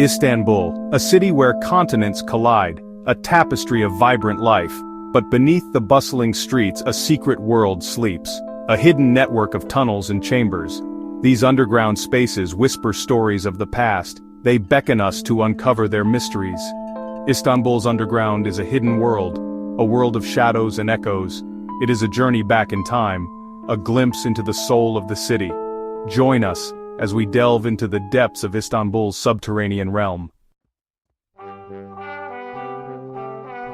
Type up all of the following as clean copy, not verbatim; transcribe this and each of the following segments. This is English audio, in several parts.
Istanbul, a city where continents collide, a tapestry of vibrant life. But beneath the bustling streets a secret world sleeps, a hidden network of tunnels and chambers. These underground spaces whisper stories of the past, they beckon us to uncover their mysteries. Istanbul's underground is a hidden world, a world of shadows and echoes. It is a journey back in time, a glimpse into the soul of the city. Join us as we delve into the depths of Istanbul's subterranean realm.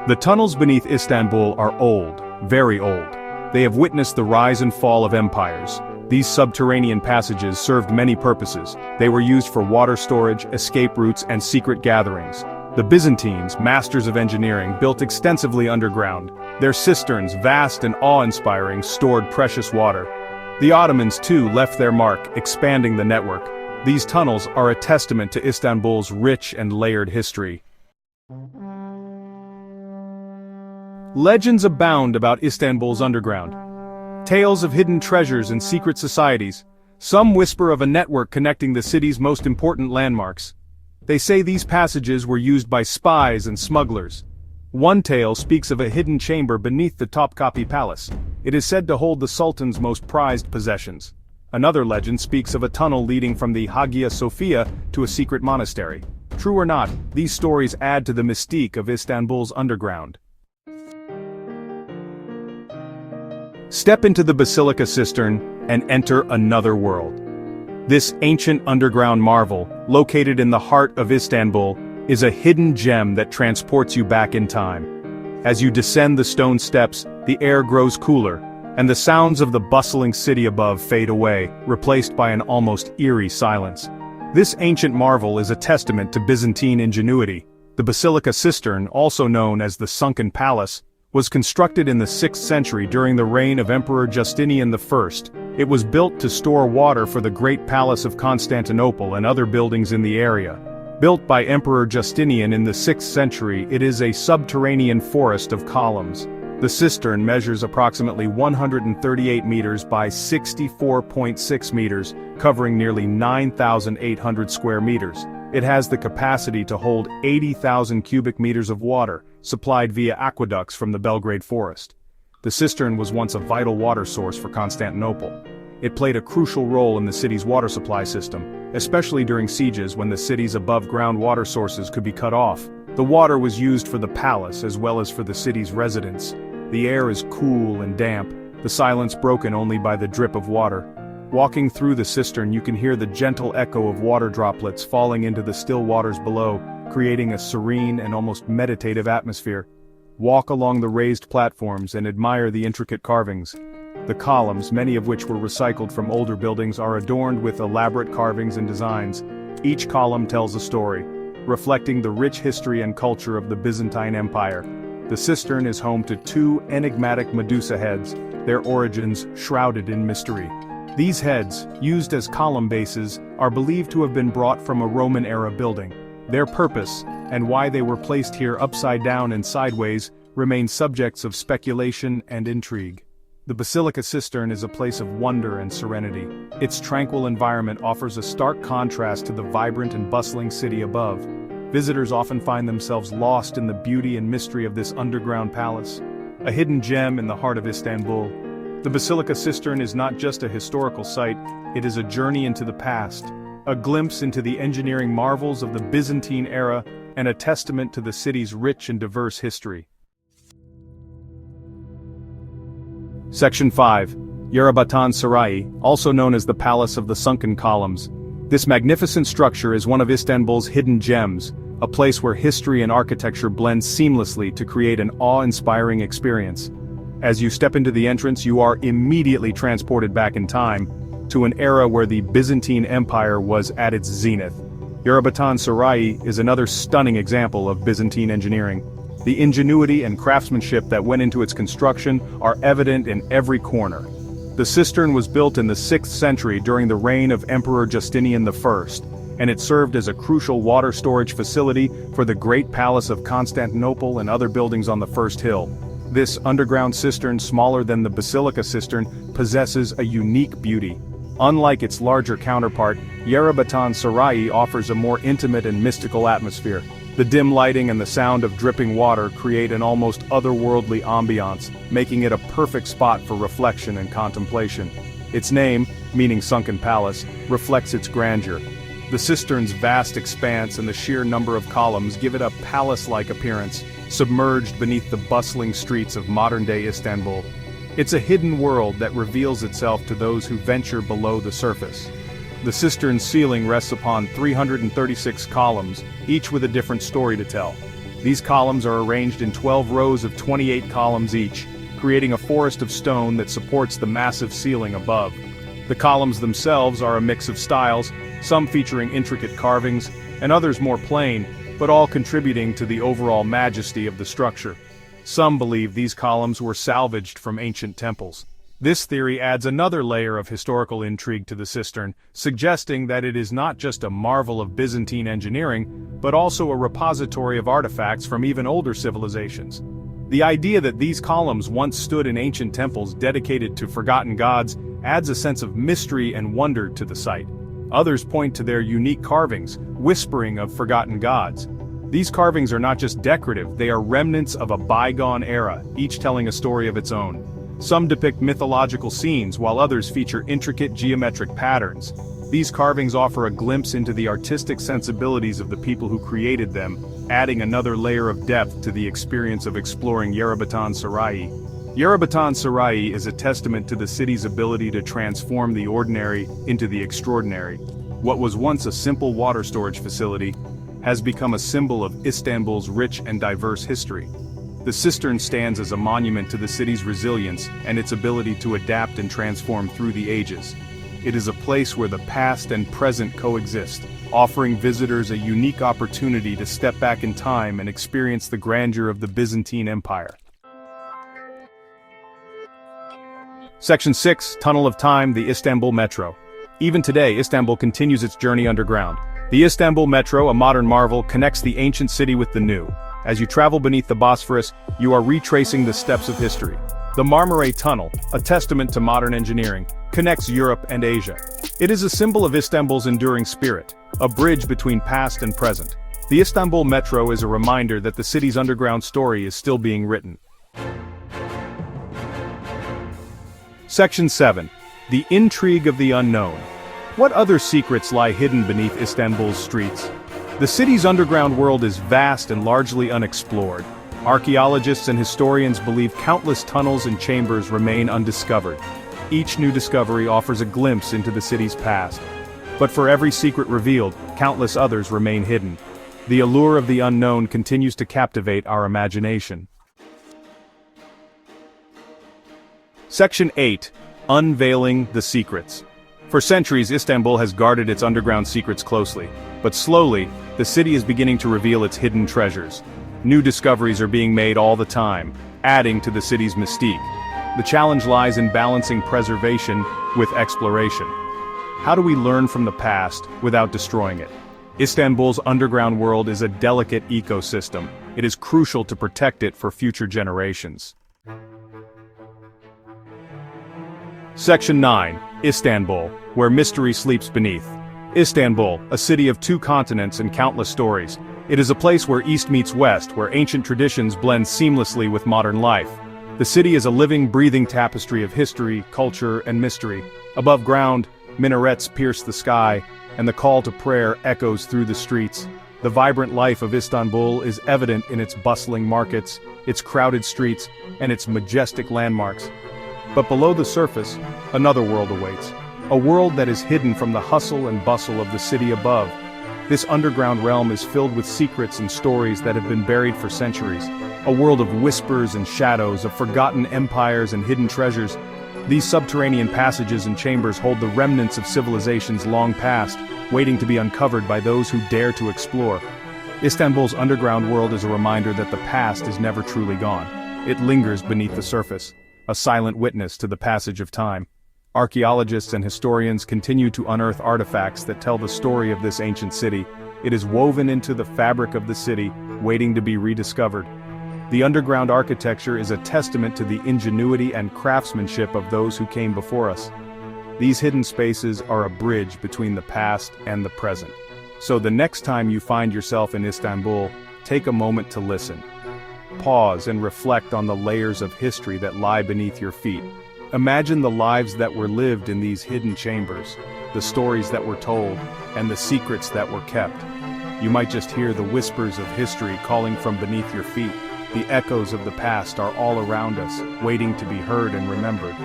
The tunnels beneath Istanbul are old, very old. They have witnessed the rise and fall of empires. These subterranean passages served many purposes. They were used for water storage, escape routes, and secret gatherings. The Byzantines, masters of engineering, built extensively underground. Their cisterns, vast and awe-inspiring, stored precious water. The Ottomans, too, left their mark, expanding the network. These tunnels are a testament to Istanbul's rich and layered history. Legends abound about Istanbul's underground. Tales of hidden treasures and secret societies. Some whisper of a network connecting the city's most important landmarks. They say these passages were used by spies and smugglers. One tale speaks of a hidden chamber beneath the Topkapi Palace. It is said to hold the Sultan's most prized possessions. Another legend speaks of a tunnel leading from the Hagia Sophia to a secret monastery. True or not, these stories add to the mystique of Istanbul's underground. Step into the Basilica Cistern and enter another world. This ancient underground marvel, located in the heart of Istanbul, is a hidden gem that transports you back in time. As you descend the stone steps, the air grows cooler, and the sounds of the bustling city above fade away, replaced by an almost eerie silence. This ancient marvel is a testament to Byzantine ingenuity. The Basilica Cistern, also known as the Sunken Palace, was constructed in the 6th century during the reign of Emperor Justinian I. It was built to store water for the Great Palace of Constantinople and other buildings in the area. Built by Emperor Justinian in the 6th century, it is a subterranean forest of columns. The cistern measures approximately 138 meters by 64.6 meters, covering nearly 9,800 square meters. It has the capacity to hold 80,000 cubic meters of water, supplied via aqueducts from the Belgrade forest. The cistern was once a vital water source for Constantinople. It played a crucial role in the city's water supply system, especially during sieges when the city's above-ground water sources could be cut off. The water was used for the palace as well as for the city's residents. The air is cool and damp, the silence broken only by the drip of water. Walking through the cistern, you can hear the gentle echo of water droplets falling into the still waters below, creating a serene and almost meditative atmosphere. Walk along the raised platforms and admire the intricate carvings. The columns, many of which were recycled from older buildings, are adorned with elaborate carvings and designs. Each column tells a story, reflecting the rich history and culture of the Byzantine Empire. The cistern is home to 2 enigmatic Medusa heads, their origins shrouded in mystery. These heads, used as column bases, are believed to have been brought from a Roman-era building. Their purpose, and why they were placed here upside down and sideways, remain subjects of speculation and intrigue. The Basilica Cistern is a place of wonder and serenity. Its tranquil environment offers a stark contrast to the vibrant and bustling city above. Visitors often find themselves lost in the beauty and mystery of this underground palace, a hidden gem in the heart of Istanbul. The Basilica Cistern is not just a historical site, it is a journey into the past, a glimpse into the engineering marvels of the Byzantine era, and a testament to the city's rich and diverse history. Section 5. Yerebatan Sarnıcı, also known as the Palace of the Sunken Columns. This magnificent structure is one of Istanbul's hidden gems, a place where history and architecture blend seamlessly to create an awe-inspiring experience. As you step into the entrance, you are immediately transported back in time, to an era where the Byzantine Empire was at its zenith. Yerebatan Sarnıcı is another stunning example of Byzantine engineering. The ingenuity and craftsmanship that went into its construction are evident in every corner. The cistern was built in the 6th century during the reign of Emperor Justinian I, and it served as a crucial water storage facility for the Great Palace of Constantinople and other buildings on the first hill. This underground cistern, smaller than the Basilica Cistern, possesses a unique beauty. Unlike its larger counterpart, Yerebatan Sarnıcı offers a more intimate and mystical atmosphere. The dim lighting and the sound of dripping water create an almost otherworldly ambiance, making it a perfect spot for reflection and contemplation. Its name, meaning sunken palace, reflects its grandeur. The cistern's vast expanse and the sheer number of columns give it a palace-like appearance, submerged beneath the bustling streets of modern-day Istanbul. It's a hidden world that reveals itself to those who venture below the surface. The cistern's ceiling rests upon 336 columns, each with a different story to tell. These columns are arranged in 12 rows of 28 columns each, creating a forest of stone that supports the massive ceiling above. The columns themselves are a mix of styles, some featuring intricate carvings, and others more plain, but all contributing to the overall majesty of the structure. Some believe these columns were salvaged from ancient temples. This theory adds another layer of historical intrigue to the cistern, suggesting that it is not just a marvel of Byzantine engineering, but also a repository of artifacts from even older civilizations. The idea that these columns once stood in ancient temples dedicated to forgotten gods adds a sense of mystery and wonder to the site. Others point to their unique carvings, whispering of forgotten gods. These carvings are not just decorative, they are remnants of a bygone era, each telling a story of its own. Some depict mythological scenes, while others feature intricate geometric patterns. These carvings offer a glimpse into the artistic sensibilities of the people who created them, adding another layer of depth to the experience of exploring Yerebatan Sarnıcı. Yerebatan Sarnıcı is a testament to the city's ability to transform the ordinary into the extraordinary. What was once a simple water storage facility has become a symbol of Istanbul's rich and diverse history. The cistern stands as a monument to the city's resilience and its ability to adapt and transform through the ages. It is a place where the past and present coexist, offering visitors a unique opportunity to step back in time and experience the grandeur of the Byzantine Empire. Section 6, Tunnel of Time, the Istanbul Metro. Even today, Istanbul continues its journey underground. The Istanbul Metro, a modern marvel, connects the ancient city with the new. As you travel beneath the Bosphorus, you are retracing the steps of history. The Marmara Tunnel, a testament to modern engineering, connects Europe and Asia. It is a symbol of Istanbul's enduring spirit, a bridge between past and present. The Istanbul Metro is a reminder that the city's underground story is still being written. Section 7. The Intrigue of the Unknown. What other secrets lie hidden beneath Istanbul's streets? The city's underground world is vast and largely unexplored. Archaeologists and historians believe countless tunnels and chambers remain undiscovered. Each new discovery offers a glimpse into the city's past. But for every secret revealed, countless others remain hidden. The allure of the unknown continues to captivate our imagination. Section 8. Unveiling the Secrets. For centuries, Istanbul has guarded its underground secrets closely, but slowly, the city is beginning to reveal its hidden treasures. New discoveries are being made all the time, adding to the city's mystique. The challenge lies in balancing preservation with exploration. How do we learn from the past without destroying it? Istanbul's underground world is a delicate ecosystem. It is crucial to protect it for future generations. Section 9. Istanbul, where mystery sleeps beneath. Istanbul, a city of two continents and countless stories. It is a place where East meets West, where ancient traditions blend seamlessly with modern life. The city is a living, breathing tapestry of history, culture, and mystery. Above ground, minarets pierce the sky, and the call to prayer echoes through the streets. The vibrant life of Istanbul is evident in its bustling markets, its crowded streets, and its majestic landmarks. But below the surface, another world awaits. A world that is hidden from the hustle and bustle of the city above. This underground realm is filled with secrets and stories that have been buried for centuries. A world of whispers and shadows, of forgotten empires and hidden treasures. These subterranean passages and chambers hold the remnants of civilizations long past, waiting to be uncovered by those who dare to explore. Istanbul's underground world is a reminder that the past is never truly gone. It lingers beneath the surface, a silent witness to the passage of time. Archaeologists and historians continue to unearth artifacts that tell the story of this ancient city. It is woven into the fabric of the city, waiting to be rediscovered. The underground architecture is a testament to the ingenuity and craftsmanship of those who came before us. These hidden spaces are a bridge between the past and the present. So the next time you find yourself in Istanbul, take a moment to listen. Pause and reflect on the layers of history that lie beneath your feet. Imagine the lives that were lived in these hidden chambers, the stories that were told, and the secrets that were kept. You might just hear the whispers of history calling from beneath your feet. The echoes of the past are all around us, waiting to be heard and remembered.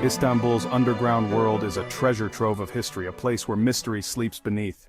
Istanbul's underground world is a treasure trove of history, a place where mystery sleeps beneath.